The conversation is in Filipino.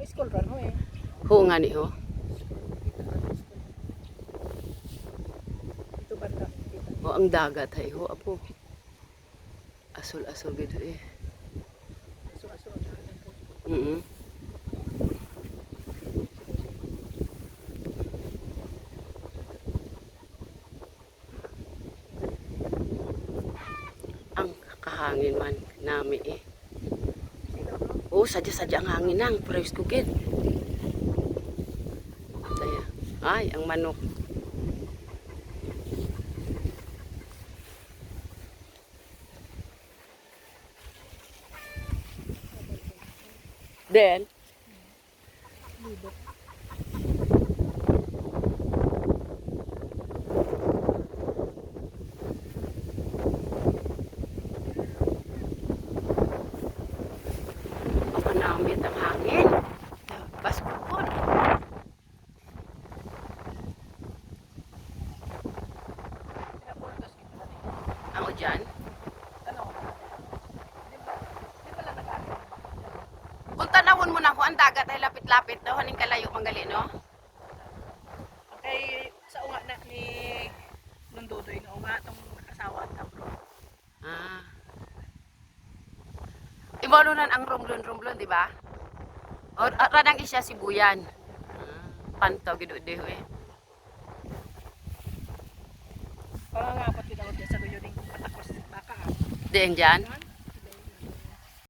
school ron ho eh. Ho nga ni ho. Ito banda. Kita. O ang dagat hay ho apo. Asol-asol gid eh. Aso-aso. Ang kahangin man nami eh. Oh, sadya-sadya ang hangin nang press cooking. Saya. Ay, ang manok. Then, Libot. panamit ang hangin. Pasko po. Pinapuntos kita na eh. Ako dyan. Ano? Di pala nag-aaral. Kung tanawon mo na ako, ang dagat ay lapit-lapit daw. Haning kalayo manggali, no? Okay, sa unga na ni Nundudoy nga unga tong asawa at abro. Ah. Iwalunan ang rumblon-rumblon, di ba? O, radang isya sibuyan. Pantaw gido deho eh. Pangangapat kita ko sa guyo ning patakos baka. Diyan dyan.